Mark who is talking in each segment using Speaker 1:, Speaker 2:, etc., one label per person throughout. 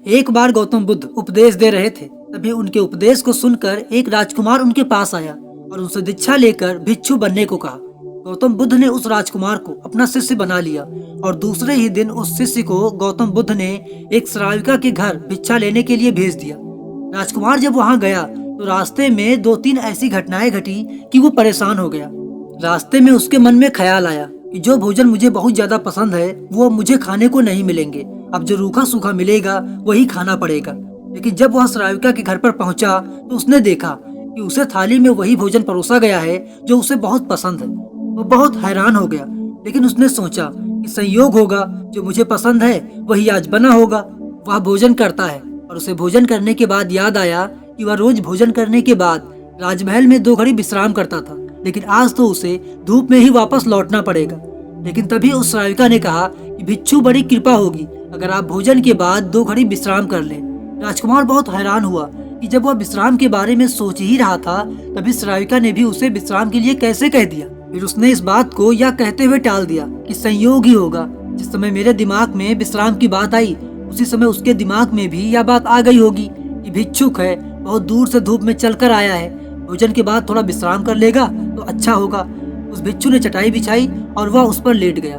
Speaker 1: एक बार गौतम बुद्ध उपदेश दे रहे थे। तभी उनके उपदेश को सुनकर एक राजकुमार उनके पास आया और उनसे दीक्षा लेकर भिक्षु बनने को कहा। गौतम बुद्ध ने उस राजकुमार को अपना शिष्य बना लिया और दूसरे ही दिन उस शिष्य को गौतम बुद्ध ने एक श्राविका के घर भिक्षा लेने के लिए भेज दिया। राजकुमार जब वहां गया तो रास्ते में 2-3 ऐसी घटनाएं घटी कि वो परेशान हो गया। रास्ते में उसके मन में ख्याल आया कि जो भोजन मुझे बहुत ज्यादा पसंद है वो अब मुझे खाने को नहीं मिलेंगे। अब जो रूखा सूखा मिलेगा वही खाना पड़ेगा। लेकिन जब वह श्राविका के घर पर पहुंचा तो उसने देखा कि उसे थाली में वही भोजन परोसा गया है जो उसे बहुत पसंद है। वो बहुत हैरान हो गया, लेकिन उसने सोचा कि संयोग होगा, जो मुझे पसंद है वही आज बना होगा। वह भोजन करता है और उसे भोजन करने के बाद याद आया कि वह रोज भोजन करने के बाद राजमहल में 2 घड़ी विश्राम करता था, लेकिन आज तो उसे धूप में ही वापस लौटना पड़ेगा। लेकिन तभी उस श्राविका ने कहा कि भिक्षु, बड़ी कृपा होगी अगर आप भोजन के बाद 2 घड़ी विश्राम कर लें। राजकुमार बहुत हैरान हुआ कि जब वह विश्राम के बारे में सोच ही रहा था तभी श्राविका ने भी उसे विश्राम के लिए कैसे कह दिया। फिर उसने इस बात को यह कहते हुए टाल दिया कि संयोग ही होगा। जिस समय मेरे दिमाग में विश्राम की बात आई उसी समय उसके दिमाग में भी यह बात आ गई होगी कि भिक्षुक है, बहुत दूर से धूप में चलकर आया है, भोजन के बाद थोड़ा विश्राम कर लेगा तो अच्छा होगा। उस भिक्षु ने चटाई बिछाई और वह उस पर लेट गया।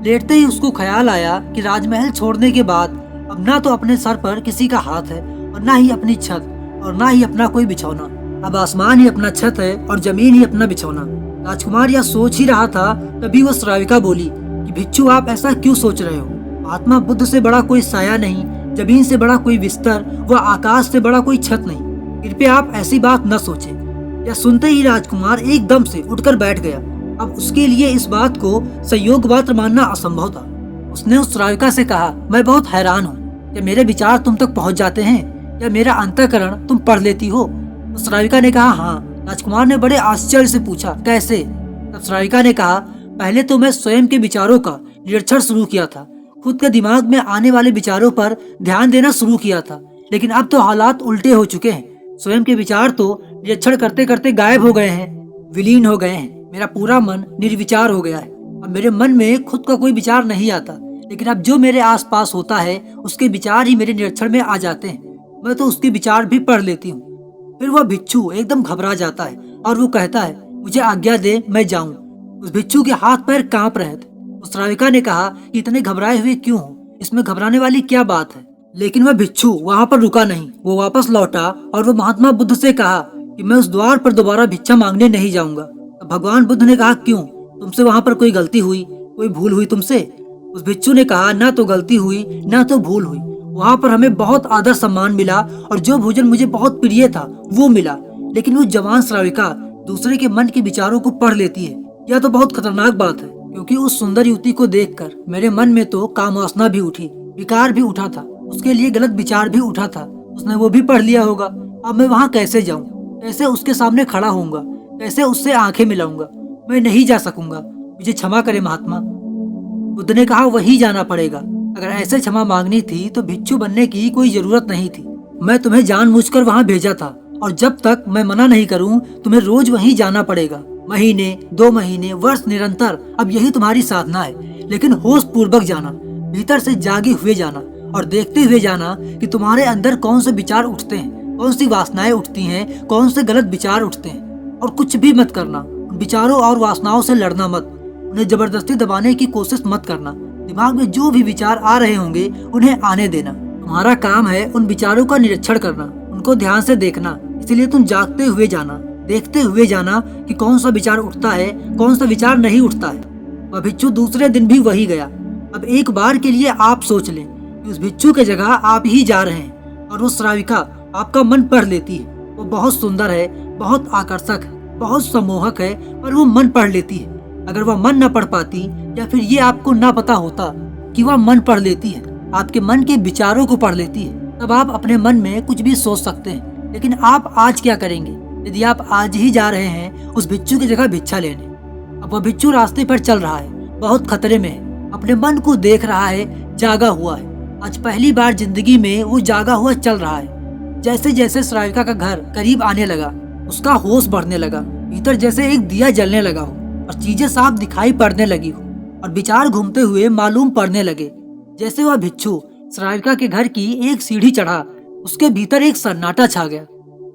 Speaker 1: लेटते ही उसको ख्याल आया कि राजमहल छोड़ने के बाद अब ना तो अपने सर पर किसी का हाथ है और ना ही अपनी छत और ना ही अपना कोई बिछौना। अब आसमान ही अपना छत है और जमीन ही अपना बिछौना। राजकुमार यह सोच ही रहा था तभी वह श्राविका बोली कि भिक्षु, आप ऐसा क्यों सोच रहे हो? महात्मा बुद्ध से बड़ा कोई साया नहीं, जमीन से बड़ा कोई बिस्तर व आकाश से बड़ा कोई छत नहीं। कृपया आप ऐसी बात न सोचें। यह सुनते ही राजकुमार एकदम से उठकर बैठ गया। अब उसके लिए इस बात को संयोग मात्र मानना असंभव था। उसने उस श्राविका से कहा, मैं बहुत हैरान हूँ, क्या मेरे विचार तुम तक पहुँच जाते हैं? क्या मेरा अंतःकरण तुम पढ़ लेती हो? उस श्राविका ने कहा, हाँ। राजकुमार ने बड़े आश्चर्य से पूछा, कैसे? तब श्राविका ने कहा, पहले तो मैं स्वयं के विचारों का निरीक्षण शुरू किया था, खुद के दिमाग में आने वाले विचारों पर ध्यान देना शुरू किया था, लेकिन अब तो हालात उल्टे हो चुके हैं। स्वयं के विचार तो निरीक्षण करते करते गायब हो गए हैं, विलीन हो गए हैं। मेरा पूरा मन निर्विचार हो गया है। अब मेरे मन में खुद का कोई विचार नहीं आता, लेकिन अब जो मेरे आसपास होता है उसके विचार ही मेरे निरीक्षण में आ जाते हैं। मैं तो उसके विचार भी पढ़ लेती हूँ। फिर वह भिक्षु एकदम घबरा जाता है और वो कहता है, मुझे आज्ञा दे, मैं जाऊं। उस भिक्षु के हाथ पैर कांप रहे थे। उस श्राविका ने कहा कि इतने घबराए हुए क्यों हो, इसमें घबराने वाली क्या बात है? लेकिन वह भिक्षु वहां पर रुका नहीं। वो वापस लौटा और वो महात्मा बुद्ध से कहा कि मैं उस द्वार पर दोबारा भिक्षा मांगने नहीं जाऊंगा। तब भगवान बुद्ध ने कहा, क्यों? तुमसे वहां पर कोई गलती हुई, कोई भूल हुई तुमसे? उस भिक्षु ने कहा, ना तो गलती हुई ना तो भूल हुई। वहाँ पर हमें बहुत आदर सम्मान मिला और जो भोजन मुझे बहुत प्रिय था वो मिला। लेकिन वो जवान श्राविका दूसरे के मन के विचारों को पढ़ लेती है। यह तो बहुत खतरनाक बात है, क्योंकि उस सुंदर युवती को देखकर मेरे मन में तो कामवासना भी उठी, विकार भी उठा था, उसके लिए गलत विचार भी उठा था। उसने वो भी पढ़ लिया होगा। अब मैं वहाँ कैसे जाऊँ? कैसे उसके सामने खड़ा होऊंगा? कैसे उससे आंखें मिलाऊंगा? मैं नहीं जा सकूंगा। मुझे क्षमा करे महात्मा। बुद्ध ने कहा, वही जाना पड़ेगा। अगर ऐसे क्षमा मांगनी थी तो भिक्षु बनने की कोई जरूरत नहीं थी। मैं तुम्हें जानबूझकर वहाँ भेजा था और जब तक मैं मना नहीं करूँ तुम्हें रोज वहीं जाना पड़ेगा। महीने, 2 महीने, वर्ष, निरंतर। अब यही तुम्हारी साधना है। लेकिन होश पूर्वक जाना, भीतर से जागे हुए जाना और देखते हुए जाना कि तुम्हारे अंदर कौन से विचार उठते हैं, कौन सी वासनाएं उठती हैं, कौन से गलत विचार उठते हैं। और कुछ भी मत करना, उन विचारों और वासनाओं से लड़ना मत, उन्हें जबरदस्ती दबाने की कोशिश मत करना। दिमाग में जो भी विचार आ रहे होंगे उन्हें आने देना। तुम्हारा काम है उन विचारों का निरीक्षण करना, उनको ध्यान से देखना। इसलिए तुम जागते हुए जाना, देखते हुए जाना कि कौन सा विचार उठता है, कौन सा विचार नहीं उठता है। वह भिक्षु दूसरे दिन भी वही गया। अब एक बार के लिए आप सोच लें कि उस भिक्षु की जगह आप ही जा रहे हैं और वो श्राविका आपका मन पढ़ लेती है। वो बहुत सुंदर है, बहुत आकर्षक है, बहुत सम्मोहक है, पर वो मन पढ़ लेती है। अगर वह मन न पढ़ पाती या फिर ये आपको ना पता होता कि वह मन पढ़ लेती है, आपके मन के विचारों को पढ़ लेती है, तब आप अपने मन में कुछ भी सोच सकते हैं। लेकिन आप आज क्या करेंगे यदि आप आज ही जा रहे हैं उस भिक्षु की जगह भिक्षा लेने? अब वह भिक्षु रास्ते पर चल रहा है, बहुत खतरे में है, अपने मन को देख रहा है, जागा हुआ है। आज पहली बार जिंदगी में वो जागा हुआ चल रहा है। जैसे जैसे श्राविका का घर करीब आने लगा उसका होश बढ़ने लगा, भीतर जैसे एक दिया जलने लगा हो और चीजें साफ दिखाई पड़ने लगी हो और विचार घूमते हुए मालूम पड़ने लगे। जैसे वह भिक्षु सरायका के घर की एक सीढ़ी चढ़ा, उसके भीतर एक सन्नाटा छा गया।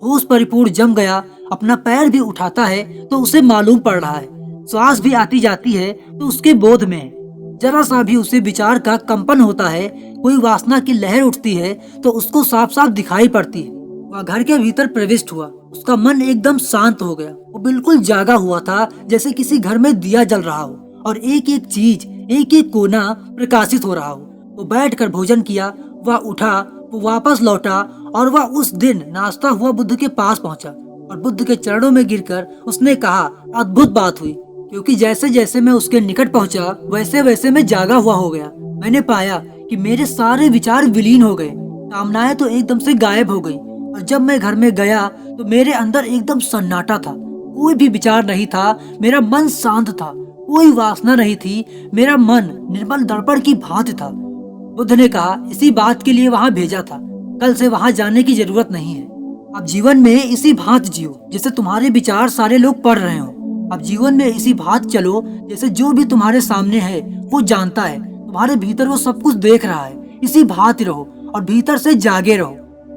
Speaker 1: होश परिपूर्ण जम गया। अपना पैर भी उठाता है तो उसे मालूम पड़ रहा है, श्वास भी आती जाती है तो उसके बोध में है। जरा सा भी उसे विचार का कंपन होता है, कोई वासना की लहर उठती है तो उसको साफ साफ दिखाई पड़ती है। वह घर के भीतर प्रविष्ट हुआ। उसका मन एकदम शांत हो गया। वो बिल्कुल जागा हुआ था, जैसे किसी घर में दिया जल रहा हो और एक एक चीज, एक एक कोना प्रकाशित हो रहा हो। वो बैठकर भोजन किया, वह उठा, वो वापस लौटा और वह उस दिन नाश्ता हुआ बुद्ध के पास पहुंचा और बुद्ध के चरणों में गिरकर उसने कहा, अद्भुत बात हुई, क्योंकि जैसे जैसे मैं उसके निकट पहुंचा वैसे वैसे मैं जागा हुआ हो गया। मैंने पाया कि मेरे सारे विचार विलीन हो गए, कामनाएं तो एकदम से गायब हो गई। और जब मैं घर में गया तो मेरे अंदर एकदम सन्नाटा था, कोई भी विचार नहीं था, मेरा मन शांत था, कोई वासना नहीं थी, मेरा मन निर्मल दर्पण की भांति था। बुद्ध ने कहा, इसी बात के लिए वहाँ भेजा था, कल से वहाँ जाने की जरूरत नहीं है। अब जीवन में इसी भांति जियो जैसे तुम्हारे विचार सारे लोग पढ़ रहे हो। अब जीवन में इसी भांति चलो जैसे जो भी तुम्हारे सामने है वो जानता है, तुम्हारे भीतर वो सब कुछ देख रहा है। इसी भांति रहो और भीतर से जागे रहो।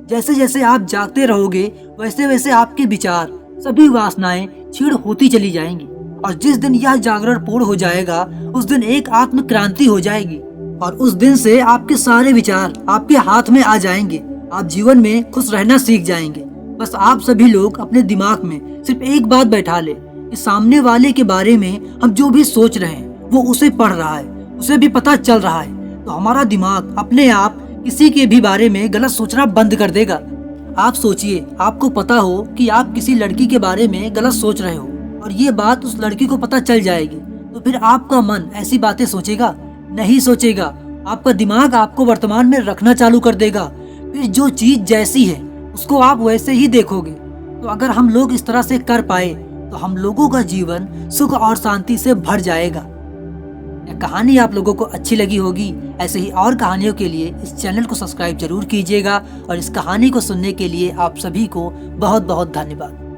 Speaker 1: जैसे जैसे आप जागते रहोगे वैसे वैसे आपके विचार, सभी वासनाएं क्षीण होती चली जाएंगी और जिस दिन यह जागरण पूर्ण हो जाएगा उस दिन एक आत्म क्रांति हो जाएगी और उस दिन से आपके सारे विचार आपके हाथ में आ जाएंगे। आप जीवन में खुश रहना सीख जाएंगे। बस आप सभी लोग अपने दिमाग में सिर्फ एक बात बैठा ले कि सामने वाले के बारे में हम जो भी सोच रहे हैं वो उसे पढ़ रहा है, उसे भी पता चल रहा है। तो हमारा दिमाग अपने आप किसी के भी बारे में गलत सोचना बंद कर देगा। आप सोचिए, आपको पता हो कि आप किसी लड़की के बारे में गलत सोच रहे हो और ये बात उस लड़की को पता चल जाएगी, तो फिर आपका मन ऐसी बातें सोचेगा? नहीं सोचेगा। आपका दिमाग आपको वर्तमान में रखना चालू कर देगा। फिर जो चीज जैसी है उसको आप वैसे ही देखोगे। तो अगर हम लोग इस तरह से कर पाए तो हम लोगों का जीवन सुख और शांति से भर जाएगा। यह कहानी आप लोगों को अच्छी लगी होगी। ऐसे ही और कहानियों के लिए इस चैनल को सब्सक्राइब जरूर कीजिएगा और इस कहानी को सुनने के लिए आप सभी को बहुत बहुत धन्यवाद।